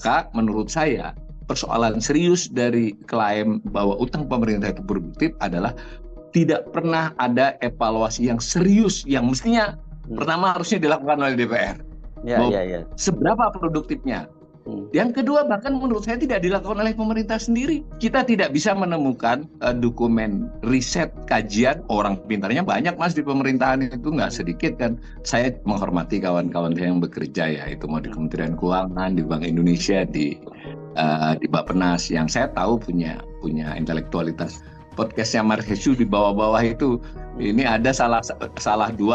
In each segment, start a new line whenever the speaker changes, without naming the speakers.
Maka menurut saya persoalan serius dari klaim bahwa utang pemerintah itu produktif adalah tidak pernah ada evaluasi yang serius yang mestinya pertama harusnya dilakukan oleh DPR. Seberapa produktifnya? Yang kedua, bahkan menurut saya tidak dilakukan oleh pemerintah sendiri. Kita tidak bisa menemukan dokumen riset, kajian. Orang pintarnya banyak, Mas, di pemerintahan itu nggak sedikit kan. Saya menghormati kawan-kawan saya yang bekerja ya, itu mau di Kementerian Keuangan, di Bank Indonesia, di Bappenas, yang saya tahu punya intelektualitas. Podcastnya Marhesu di bawah-bawah itu, ini ada salah 2,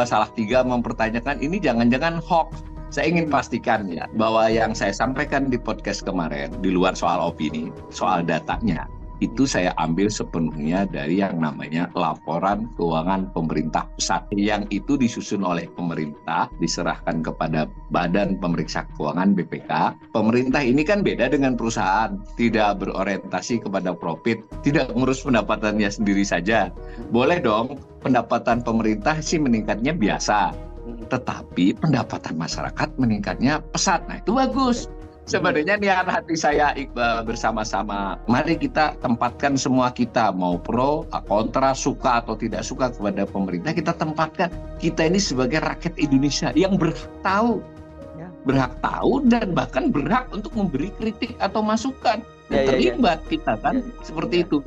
salah 3 mempertanyakan ini jangan-jangan hoax. Saya ingin pastikan ya bahwa yang saya sampaikan di podcast kemarin, di luar soal opini, soal datanya, itu saya ambil sepenuhnya dari yang namanya laporan keuangan pemerintah pusat. Yang itu disusun oleh pemerintah, diserahkan kepada Badan Pemeriksa Keuangan BPK. Pemerintah ini kan beda dengan perusahaan, tidak berorientasi kepada profit, tidak ngurus pendapatannya sendiri saja. Boleh dong pendapatan pemerintah sih meningkatnya biasa, tetapi pendapatan masyarakat meningkatnya pesat. Nah, itu bagus. Sebenarnya niat hati saya, Iqbal, bersama-sama, mari kita tempatkan semua kita, mau pro, kontra, suka atau tidak suka kepada pemerintah, kita tempatkan kita ini sebagai rakyat Indonesia yang berhak tahu dan bahkan berhak untuk memberi kritik atau masukan. Dan terlibat kita kan, seperti itu.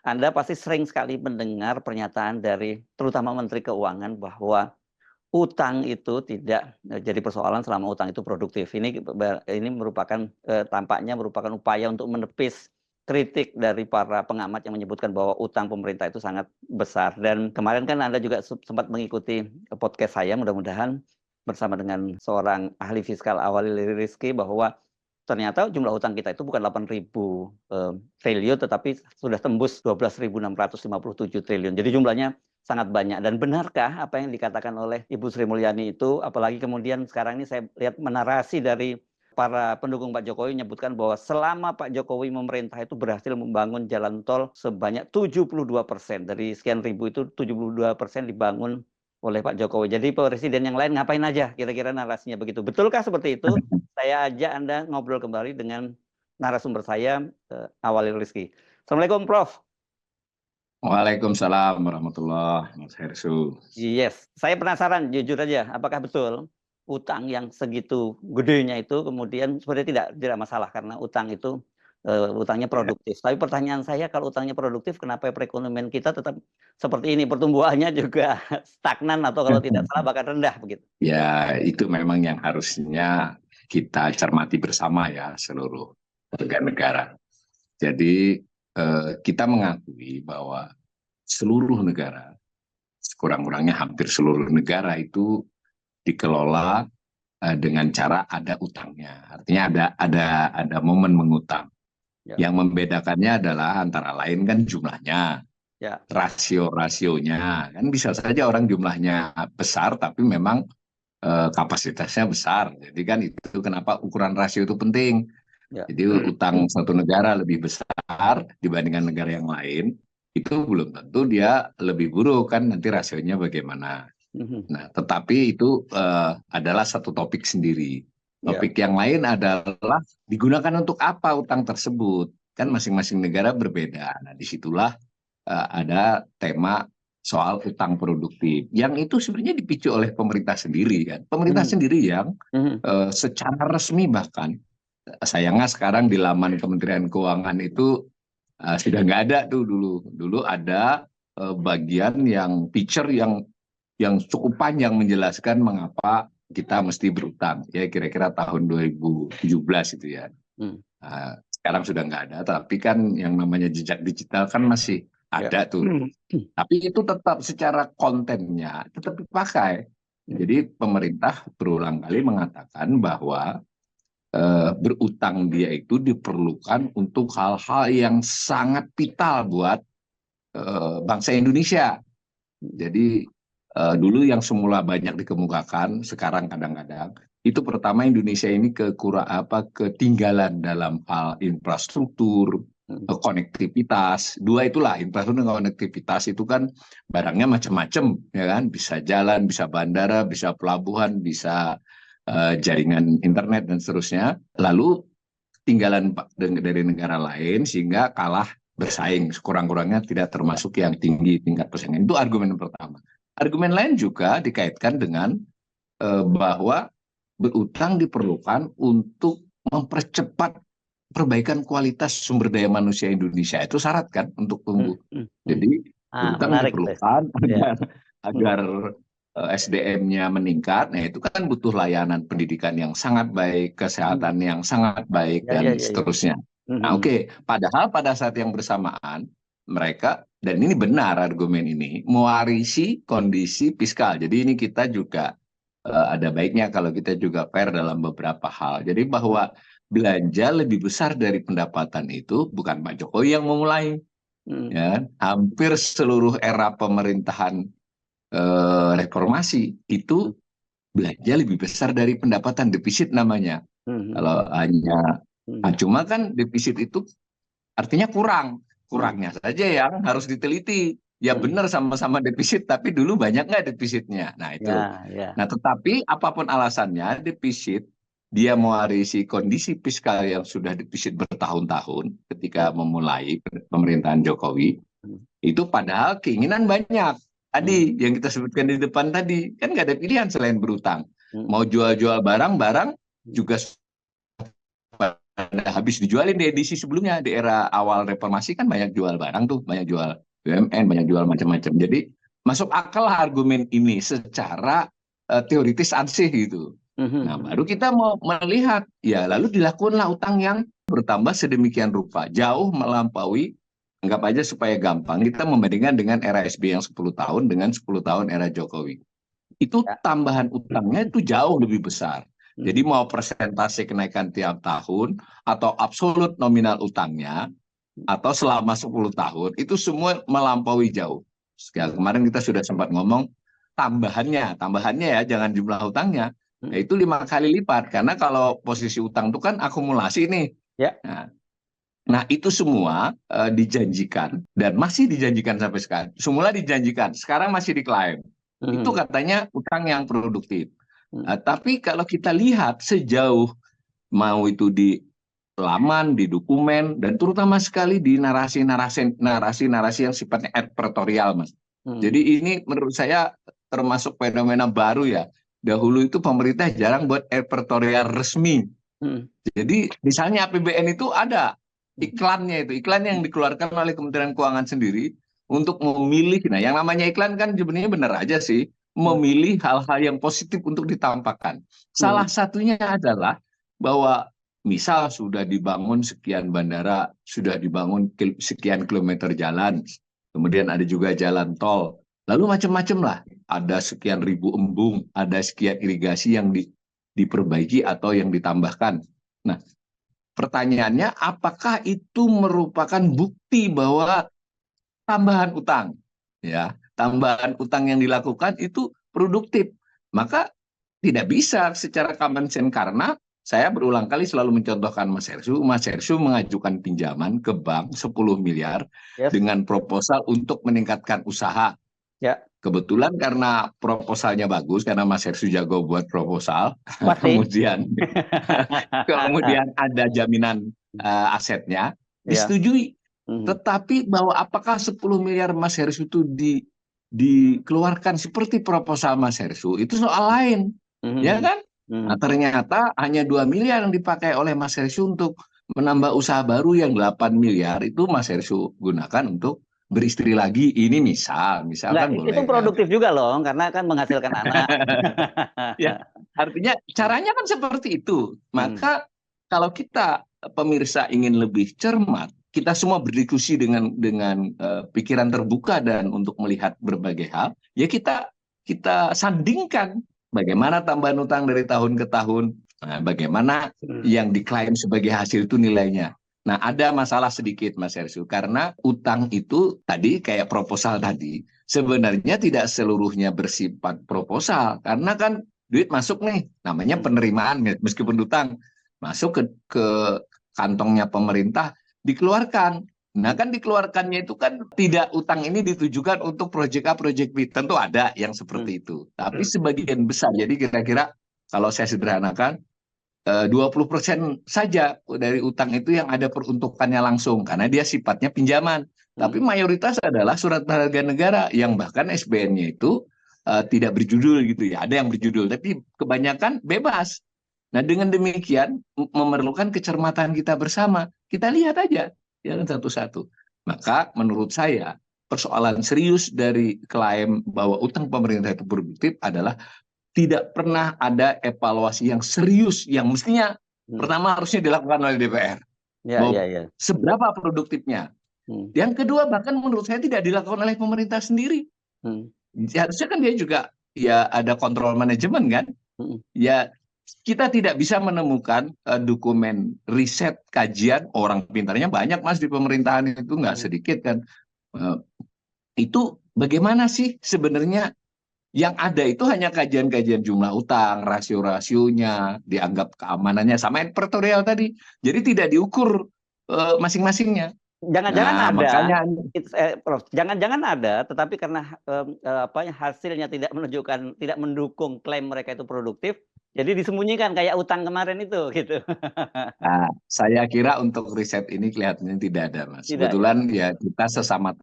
Anda pasti sering sekali mendengar pernyataan dari terutama Menteri Keuangan bahwa utang itu tidak jadi persoalan selama utang itu produktif. Ini merupakan tampaknya merupakan upaya untuk menepis kritik dari para pengamat yang menyebutkan bahwa utang pemerintah itu sangat besar. Dan kemarin kan Anda juga sempat mengikuti podcast saya, mudah-mudahan bersama dengan seorang ahli fiskal Awalil Rizky, bahwa ternyata jumlah utang kita itu bukan 8.000 triliun, tetapi sudah tembus 12.657 triliun. Jadi jumlahnya sangat banyak. Dan benarkah apa yang dikatakan oleh Ibu Sri Mulyani itu? Apalagi kemudian sekarang ini saya lihat menarasi dari para pendukung Pak Jokowi menyebutkan bahwa selama Pak Jokowi memerintah itu berhasil membangun jalan tol sebanyak 72%. Dari sekian ribu itu 72% dibangun oleh Pak Jokowi. Jadi presiden yang lain ngapain aja? Kira-kira narasinya begitu. Betulkah seperti itu? Saya ajak Anda ngobrol kembali dengan narasumber saya, Awalil Rizky. Assalamualaikum, Prof.
Waalaikumsalam warahmatullahi wabarakatuh.
Yes, saya penasaran, jujur aja, apakah betul utang yang segitu gedenya itu kemudian sebenarnya tidak masalah karena utang itu utangnya produktif. Tapi pertanyaan saya, kalau utangnya produktif, kenapa perekonomian kita tetap seperti ini? Pertumbuhannya juga stagnan atau kalau tidak salah bahkan rendah begitu?
Ya, itu memang yang harusnya kita cermati bersama ya, seluruh warga negara. Jadi kita mengakui bahwa seluruh negara, sekurang-kurangnya hampir seluruh negara itu dikelola dengan cara ada utangnya. Artinya ada momen mengutang. Ya. Yang membedakannya adalah antara lain kan jumlahnya, rasio-rasionya. Kan bisa saja orang jumlahnya besar tapi memang kapasitasnya besar. Jadi kan itu kenapa ukuran rasio itu penting. Jadi utang satu negara lebih besar dibandingkan negara yang lain, itu belum tentu dia lebih buruk kan, nanti rasionya bagaimana. Nah, tetapi itu adalah satu topik sendiri. Topik yang lain adalah digunakan untuk apa utang tersebut. Kan masing-masing negara berbeda. Nah, disitulah ada tema soal utang produktif. Yang itu sebenarnya dipicu oleh pemerintah sendiri kan. Pemerintah sendiri yang secara resmi bahkan, sayangnya sekarang di laman Kementerian Keuangan itu sudah nggak ada tuh dulu. Dulu ada bagian yang feature yang cukup panjang menjelaskan mengapa kita mesti berutang. Ya kira-kira tahun 2017 itu ya. Sekarang sudah nggak ada, tapi kan yang namanya jejak digital kan masih ada tuh. Tapi itu tetap secara kontennya tetap dipakai. Jadi pemerintah berulang kali mengatakan bahwa berutang dia itu diperlukan untuk hal-hal yang sangat vital buat bangsa Indonesia. Jadi dulu yang semula banyak dikemukakan, sekarang kadang-kadang itu pertama Indonesia ini ketinggalan dalam hal infrastruktur, konektivitas. Dua itulah, infrastruktur dan konektivitas itu kan barangnya macam-macam, ya kan? Bisa jalan, bisa bandara, bisa pelabuhan, bisa jaringan internet dan seterusnya. Lalu tinggalan dari negara lain sehingga kalah bersaing, sekurang-kurangnya tidak termasuk yang tinggi tingkat persaingan. Itu argumen pertama. Argumen lain juga dikaitkan dengan bahwa berutang diperlukan untuk mempercepat perbaikan kualitas sumber daya manusia Indonesia. Itu syarat kan untuk tumbuh. Jadi berutang diperlukan agar SDM-nya meningkat. Nah, itu kan butuh layanan pendidikan yang sangat baik, kesehatan yang sangat baik, dan seterusnya. Nah, oke. Padahal pada saat yang bersamaan, mereka, dan ini benar argumen ini, mewarisi kondisi fiskal. Jadi ini kita juga ada baiknya kalau kita juga fair dalam beberapa hal. Jadi bahwa belanja lebih besar dari pendapatan itu bukan Pak Jokowi yang memulai. Ya, hampir seluruh era pemerintahan reformasi itu belanja lebih besar dari pendapatan, defisit namanya. Kalau hanya, nah, cuma kan defisit itu artinya kurangnya saja yang harus diteliti. Ya benar sama-sama defisit, tapi dulu banyak nggak defisitnya? Nah itu. Nah tetapi apapun alasannya, defisit dia mewarisi kondisi fiskal yang sudah defisit bertahun-tahun ketika memulai pemerintahan Jokowi. Itu padahal keinginan banyak. Tadi yang kita sebutkan di depan tadi, kan nggak ada pilihan selain berutang. Mau jual-jual barang juga habis dijualin di edisi sebelumnya. Di era awal reformasi kan banyak jual barang tuh, banyak jual BUMN, banyak jual macam-macam. Jadi masuk akal argumen ini secara teoritis ansih gitu. Nah baru kita mau melihat, ya lalu dilakukanlah utang yang bertambah sedemikian rupa, jauh melampaui. Anggap aja supaya gampang, kita membandingkan dengan era SBY yang 10 tahun dengan 10 tahun era Jokowi. Itu tambahan utangnya itu jauh lebih besar. Jadi mau persentase kenaikan tiap tahun, atau absolut nominal utangnya, atau selama 10 tahun, itu semua melampaui jauh. Kemarin kita sudah sempat ngomong, tambahannya ya, jangan jumlah utangnya, itu 5 kali lipat. Karena kalau posisi utang itu kan akumulasi nih. Nah itu semua dijanjikan dan masih dijanjikan sampai sekarang. Semula dijanjikan, sekarang masih diklaim. Itu katanya utang yang produktif. Tapi kalau kita lihat sejauh mau itu di laman, di dokumen, dan terutama sekali di narasi-narasi yang sifatnya advertorial, Mas. Jadi ini menurut saya termasuk fenomena baru ya. Dahulu itu pemerintah jarang buat advertorial resmi. Jadi misalnya APBN itu ada iklannya, itu iklan yang dikeluarkan oleh Kementerian Keuangan sendiri untuk memilih. Nah yang namanya iklan kan sebenarnya benar aja sih, memilih hal-hal yang positif untuk ditampakkan. Salah satunya adalah bahwa misal sudah dibangun sekian bandara, sudah dibangun sekian kilometer jalan, kemudian ada juga jalan tol, lalu macam-macam lah, ada sekian ribu embung, ada sekian irigasi yang diperbaiki atau yang ditambahkan. Nah pertanyaannya, apakah itu merupakan bukti bahwa tambahan utang, ya, tambahan utang yang dilakukan itu produktif? Maka tidak bisa secara common sense, karena saya berulang kali selalu mencontohkan Mas Hershu mengajukan pinjaman ke bank 10 miliar dengan proposal untuk meningkatkan usaha. Kebetulan karena proposalnya bagus, karena Mas Hershu jago buat proposal, kemudian ada jaminan asetnya, disetujui. Tetapi bahwa apakah 10 miliar Mas Hershu itu dikeluarkan seperti proposal Mas Hershu, itu soal lain, ya kan? Nah, ternyata hanya 2 miliar yang dipakai oleh Mas Hershu untuk menambah usaha baru, yang 8 miliar itu Mas Hershu gunakan untuk beristri lagi. Ini misal kan boleh.
Itu produktif juga loh, karena kan menghasilkan anak.
Ya, artinya caranya kan seperti itu. Maka kalau kita pemirsa ingin lebih cermat, kita semua berdiskusi dengan pikiran terbuka dan untuk melihat berbagai hal, ya kita sandingkan bagaimana tambahan utang dari tahun ke tahun, bagaimana yang diklaim sebagai hasil itu nilainya. Nah, ada masalah sedikit Mas Hershu, karena utang itu tadi kayak proposal tadi, sebenarnya tidak seluruhnya bersifat proposal, karena kan duit masuk nih, namanya penerimaan, meskipun utang masuk ke kantongnya pemerintah, dikeluarkan. Nah kan dikeluarkannya itu kan tidak utang ini ditujukan untuk proyek A, proyek B. Tentu ada yang seperti itu. Tapi sebagian besar, jadi kira-kira kalau saya sederhanakan, 20% saja dari utang itu yang ada peruntukannya langsung. Karena dia sifatnya pinjaman. Tapi mayoritas adalah surat berharga negara yang bahkan SBN-nya itu tidak berjudul gitu ya. Ada yang berjudul, tapi kebanyakan bebas. Nah dengan demikian memerlukan kecermatan kita bersama. Kita lihat aja ya kan satu-satu. Maka menurut saya persoalan serius dari klaim bahwa utang pemerintah itu produktif adalah tidak pernah ada evaluasi yang serius yang mestinya pertama harusnya dilakukan oleh DPR. Seberapa produktifnya. Yang kedua bahkan menurut saya tidak dilakukan oleh pemerintah sendiri. Harusnya kan dia juga ya ada kontrol manajemen kan. Ya kita tidak bisa menemukan dokumen riset kajian, orang pintarnya banyak Mas di pemerintahan itu nggak sedikit kan. Itu bagaimana sih sebenarnya yang ada itu hanya kajian-kajian jumlah utang, rasio-rasionya, dianggap keamanannya sama editorial tadi. Jadi tidak diukur masing-masingnya.
Jangan-jangan
Nah,
ada,
makanya
Prof. Jangan-jangan ada, tetapi karena hasilnya tidak menunjukkan, tidak mendukung klaim mereka itu produktif, jadi disembunyikan kayak utang kemarin itu, gitu.
Nah, saya kira untuk riset ini kelihatannya tidak ada, Mas. Kebetulan ya kita sesama,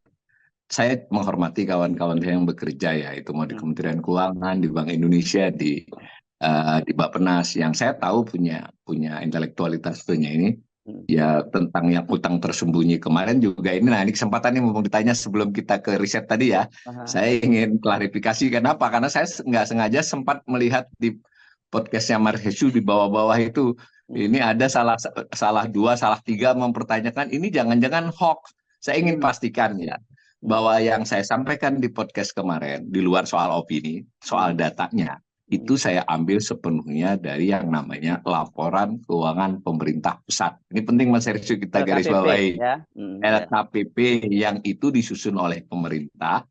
saya menghormati kawan-kawan yang bekerja ya, itu mau di Kementerian Keuangan, di Bank Indonesia, di Bappenas, yang saya tahu punya intelektualitas punya ini. Ya tentang yang utang tersembunyi kemarin juga ini. Nah ini kesempatan ini mau ditanya sebelum kita ke riset tadi ya. Saya ingin klarifikasi kenapa? Karena saya nggak sengaja sempat melihat di podcastnya Marhesu di bawah-bawah itu. Ini ada salah dua, salah tiga mempertanyakan ini jangan-jangan hoax. Saya ingin pastikan ya bahwa yang saya sampaikan di podcast kemarin di luar soal opini, soal datanya, itu saya ambil sepenuhnya dari yang namanya laporan keuangan pemerintah pusat. Ini penting Mas Hersu kita garis bawahi. LKPP yang itu disusun oleh pemerintah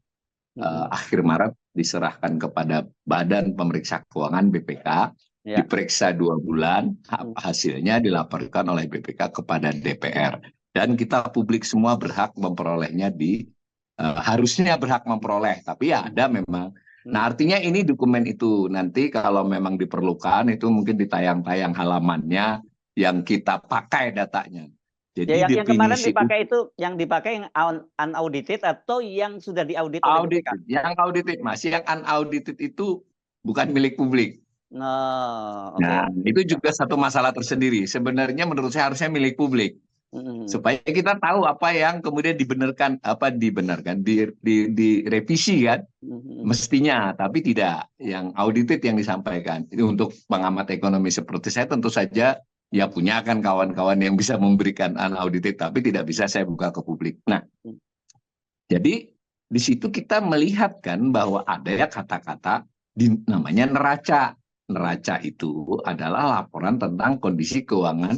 akhir Maret diserahkan kepada Badan Pemeriksa Keuangan BPK, diperiksa 2 bulan, hasilnya dilaporkan oleh BPK kepada DPR. Dan kita publik semua berhak memperolehnya harusnya berhak memperoleh, tapi ya ada memang. Nah artinya ini dokumen itu nanti kalau memang diperlukan itu mungkin ditayang-tayang halamannya yang kita pakai datanya.
Jadi ya, yang kemarin dipakai itu yang dipakai yang unaudited atau yang sudah diaudit oleh BPK?
Yang audited Mas, yang unaudited itu bukan milik publik. Nah itu juga satu masalah tersendiri. Sebenarnya menurut saya harusnya milik publik. Supaya kita tahu apa yang kemudian direvisi kan mestinya, tapi tidak yang audited yang disampaikan. Itu untuk pengamat ekonomi seperti saya tentu saja ya punya kan kawan-kawan yang bisa memberikan unaudited, tapi tidak bisa saya buka ke publik. Nah jadi di situ kita melihat kan bahwa ada ya kata-kata namanya neraca. Neraca itu adalah laporan tentang kondisi keuangan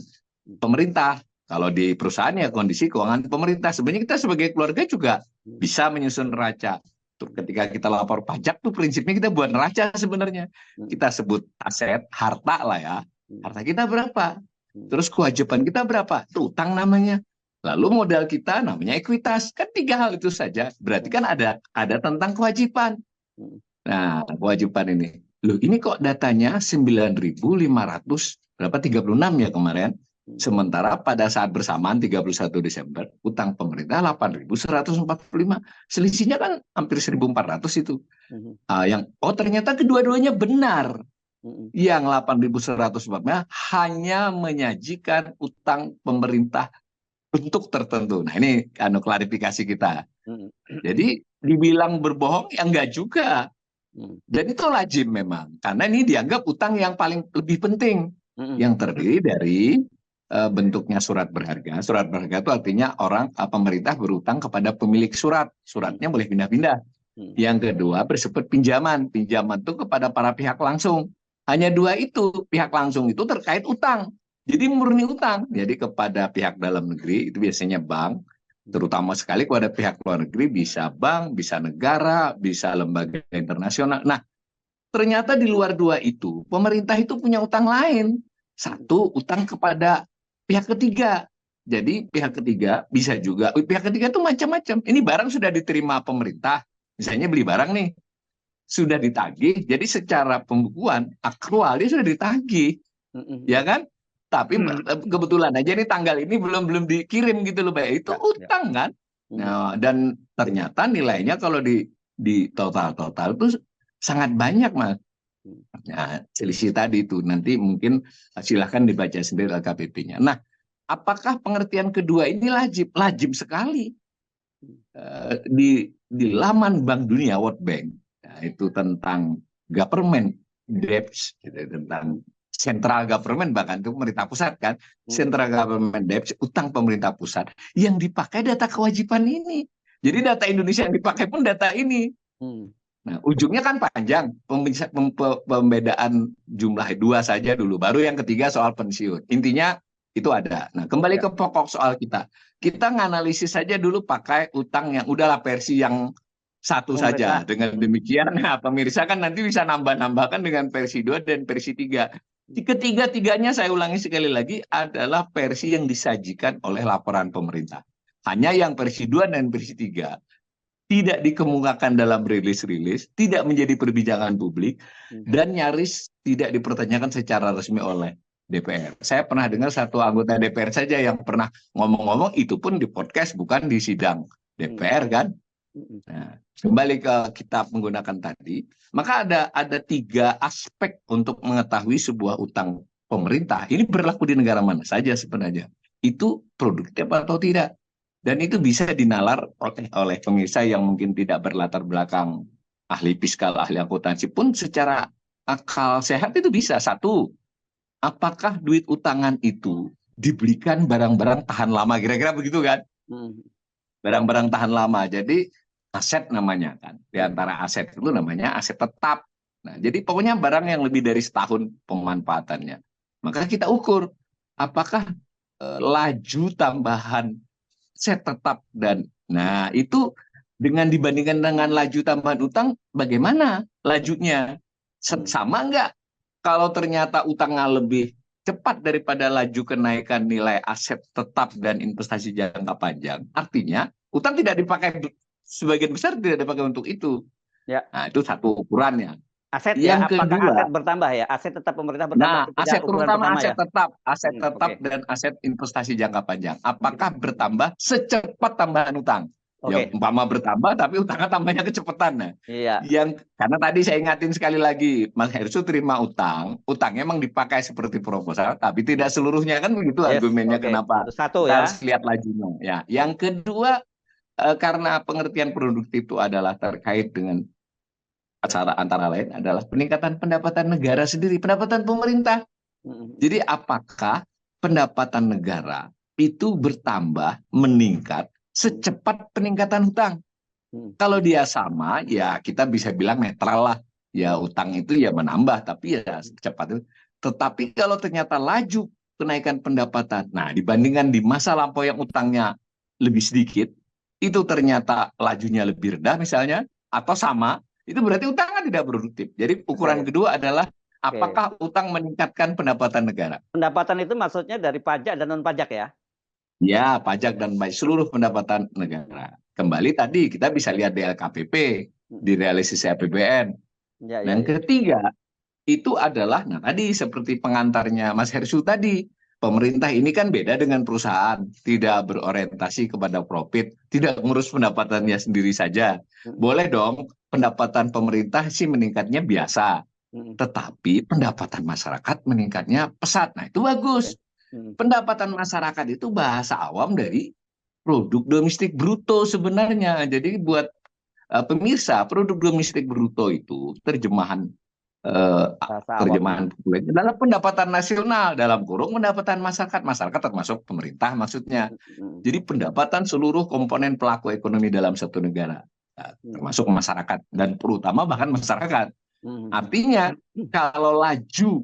pemerintah. Kalau di perusahaan ya kondisi keuangan pemerintah. Sebenarnya kita sebagai keluarga juga bisa menyusun neraca. Ketika kita lapor pajak tuh prinsipnya kita buat neraca sebenarnya. Kita sebut aset, harta lah ya. Harta kita berapa? Terus kewajiban kita berapa? Itu utang namanya. Lalu modal kita namanya ekuitas. Kan 3 hal itu saja. Berarti kan ada tentang kewajiban. Nah kewajiban ini. Loh ini kok datanya 9.500 berapa 36 ya kemarin. Sementara pada saat bersamaan 31 Desember utang pemerintah 8.145, selisihnya kan hampir 1.400 itu. Ternyata kedua-duanya benar. Yang 8.145 hanya menyajikan utang pemerintah bentuk tertentu. Nah ini klarifikasi kita. Jadi dibilang berbohong ya enggak juga. Dan itu lazim memang karena ini dianggap utang yang paling lebih penting yang terdiri dari bentuknya surat berharga. Surat berharga itu artinya pemerintah berutang kepada pemilik surat. Suratnya boleh pindah-pindah. Yang kedua bersifat pinjaman. Pinjaman itu kepada para pihak langsung. Hanya 2 itu. Pihak langsung itu terkait utang. Jadi murni utang. Jadi kepada pihak dalam negeri itu biasanya bank. Terutama sekali kepada pihak luar negeri bisa bank, bisa negara, bisa lembaga internasional. Nah ternyata di luar 2 itu pemerintah itu punya utang lain. 1 utang kepada pihak ketiga. Jadi pihak ketiga bisa juga, pihak ketiga itu macam-macam. Ini barang sudah diterima pemerintah, misalnya beli barang nih, sudah ditagih, jadi secara pembukuan akrualnya sudah ditagih, ya kan? Tapi kebetulan aja nih tanggal ini belum dikirim gitu loh, Pak. Itu utang kan? Nah, dan ternyata nilainya kalau di total itu sangat banyak, Mas. Nah, selisih tadi itu nanti mungkin silahkan dibaca sendiri LKPP-nya. Nah, apakah pengertian kedua ini lajib? Lajib sekali. Di laman Bank Dunia, World Bank, nah, itu tentang government debts, gitu, tentang central government, bahkan itu pemerintah pusat kan, central government debts, utang pemerintah pusat, yang dipakai data kewajiban ini. Jadi data Indonesia yang dipakai pun data ini. Nah, ujungnya kan panjang, pembedaan jumlah dua saja dulu, baru yang ketiga soal pensiun. Intinya itu ada. Nah, kembali ke pokok soal kita. Kita nganalisis saja dulu pakai utang yang udahlah versi yang satu saja. Dengan demikian, nah, pemirsa kan nanti bisa nambah-nambahkan dengan versi 2 dan versi 3. Ketiga-tiganya saya ulangi sekali lagi adalah versi yang disajikan oleh laporan pemerintah. Hanya yang versi 2 dan versi 3 tidak dikemukakan dalam rilis-rilis, tidak menjadi perbincangan publik, dan nyaris tidak dipertanyakan secara resmi oleh DPR. Saya pernah dengar satu anggota DPR saja yang pernah ngomong-ngomong, itu pun di podcast, bukan di sidang DPR kan. Nah, kembali ke kita menggunakan tadi, maka ada 3 aspek untuk mengetahui sebuah utang pemerintah. Ini berlaku di negara mana saja sebenarnya. Itu produktif atau tidak. Dan itu bisa dinalar oleh pemirsa yang mungkin tidak berlatar belakang ahli fiskal, ahli akuntansi pun secara akal sehat itu bisa. Satu, apakah duit utangan itu dibelikan barang-barang tahan lama, kira-kira begitu kan? Barang-barang tahan lama, jadi aset namanya kan. Di antara aset itu namanya aset tetap. Nah, jadi pokoknya barang yang lebih dari setahun pemanfaatannya. Maka kita ukur apakah laju tambahan aset tetap, dan nah itu dengan dibandingkan dengan laju tambahan utang, bagaimana lajunya? Sama enggak? Kalau ternyata utangnya lebih cepat daripada laju kenaikan nilai aset tetap dan investasi jangka panjang, artinya utang tidak dipakai, sebagian besar tidak dipakai untuk itu.
Ya.
Nah, itu satu ukurannya.
Aset yang ya, apakah kedua, aset bertambah ya? Aset tetap pemerintah bertambah.
Nah, aset terutama aset
ya?
aset tetap dan aset investasi jangka panjang. Apakah bertambah secepat tambahan utang? Ya, umpama bertambah tapi utangnya tambahnya kecepatan. Nah, karena tadi saya ingatin sekali lagi, Mas Hersu terima utangnya emang dipakai seperti proposal, tapi tidak seluruhnya kan begitu argumennya. Kenapa?
Satu
kita
ya.
harus lihat lajunya. Ya, yang kedua, karena pengertian produktif itu adalah terkait dengan antara lain adalah peningkatan pendapatan negara sendiri, pendapatan pemerintah. Jadi apakah pendapatan negara itu bertambah, meningkat secepat peningkatan hutang? Kalau dia sama, ya kita bisa bilang netral lah. Ya utang itu ya menambah, tapi ya secepat itu. Tetapi kalau ternyata laju kenaikan pendapatan, nah dibandingkan di masa lampau yang utangnya lebih sedikit, itu ternyata lajunya lebih rendah misalnya, atau sama, itu berarti utangnya tidak produktif. Jadi ukuran kedua adalah apakah utang meningkatkan pendapatan negara.
Pendapatan itu maksudnya dari pajak dan non pajak ya?
Ya, pajak dan seluruh pendapatan negara. Kembali tadi kita bisa lihat di LKPP, di realisasi APBN. Yang ketiga itu adalah, nah tadi seperti pengantarnya Mas Hersu tadi, pemerintah ini kan beda dengan perusahaan, tidak berorientasi kepada profit, tidak ngurus pendapatannya sendiri saja. Boleh dong pendapatan pemerintah sih meningkatnya biasa, tetapi pendapatan masyarakat meningkatnya pesat. Nah itu bagus. Pendapatan masyarakat itu bahasa awam dari produk domestik bruto sebenarnya. Jadi buat pemirsa, produk domestik bruto itu terjemahan adalah pendapatan nasional, dalam kurung pendapatan masyarakat termasuk pemerintah maksudnya. Jadi pendapatan seluruh komponen pelaku ekonomi dalam satu negara, termasuk masyarakat dan terutama bahkan masyarakat. Artinya kalau laju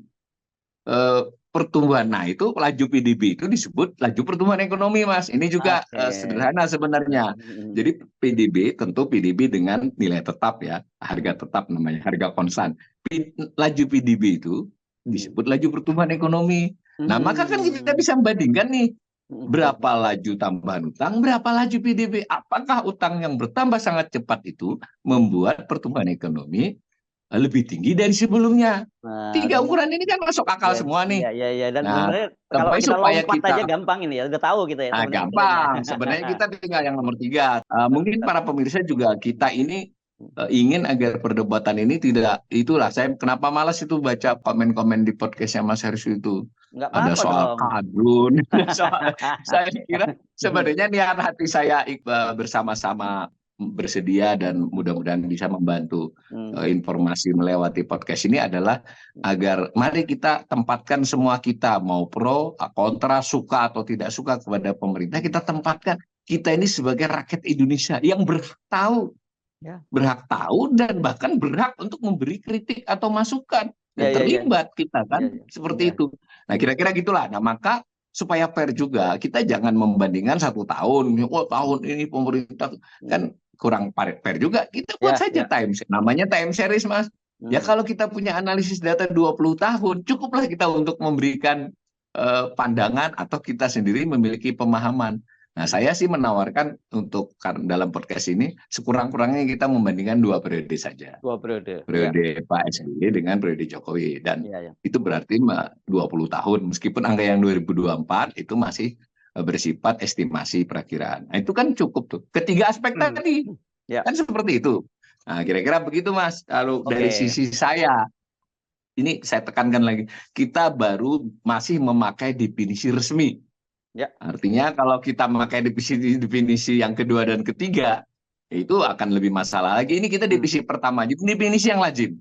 pertumbuhan, nah itu laju PDB itu disebut laju pertumbuhan ekonomi, Mas. Ini juga sederhana sebenarnya. Jadi PDB tentu PDB dengan nilai tetap ya, harga tetap namanya, harga konstan. Laju PDB itu disebut laju pertumbuhan ekonomi. Nah, maka kan kita bisa membandingkan nih, Berapa laju tambahan utang, berapa laju PDB. Apakah utang yang bertambah sangat cepat itu membuat pertumbuhan ekonomi lebih tinggi dari sebelumnya?
Nah,
Tiga ukuran ini kan masuk akal semua nih.
iya. Dan
Nah,
sebenarnya kalau
tapi
kita
supaya
lompat
kita
aja gampang ini ya, udah tahu kita ya sebenarnya klaimnya.
gampang. Sebenarnya kita tinggal yang nomor 3. Mungkin para pemirsa juga kita ini ingin agar perdebatan ini tidak, itulah saya kenapa malas itu baca komen-komen di podcastnya Mas Hersho itu.
Nggak
Ada
apa-apa
soal
dong.
kadrun, saya kira sebenarnya niat hati saya bersama-sama bersedia dan mudah-mudahan bisa membantu informasi melewati podcast ini adalah agar mari kita tempatkan semua kita, mau pro, kontra, suka atau tidak suka kepada pemerintah, kita tempatkan kita ini sebagai rakyat Indonesia yang berhak tahu dan bahkan berhak untuk memberi kritik atau masukan dan terlibat kita kan seperti itu. Nah kira-kira gitulah. Nah maka supaya fair juga kita jangan membandingkan 1 tahun. Tahun ini pemerintah kan kurang fair juga. Kita buat saja time series. Namanya time series Mas. Ya kalau kita punya analisis data 20 tahun cukuplah kita untuk memberikan pandangan atau kita sendiri memiliki pemahaman. Nah, saya sih menawarkan untuk dalam podcast ini sekurang-kurangnya kita membandingkan 2 periode saja.
2 periode.
Periode Pak SBY dengan periode Jokowi. Dan itu berarti 20 tahun. Meskipun angka yang 2024 itu masih bersifat estimasi perakiraan. Nah, itu kan cukup tuh. Ketiga aspek tadi. Kan seperti itu. Nah, kira-kira begitu Mas. Kalau dari sisi saya, ini saya tekankan lagi. Kita baru masih memakai definisi resmi. Artinya kalau kita memakai definisi yang kedua dan ketiga, itu akan lebih masalah lagi. Ini kita definisi pertama, definisi yang lazim.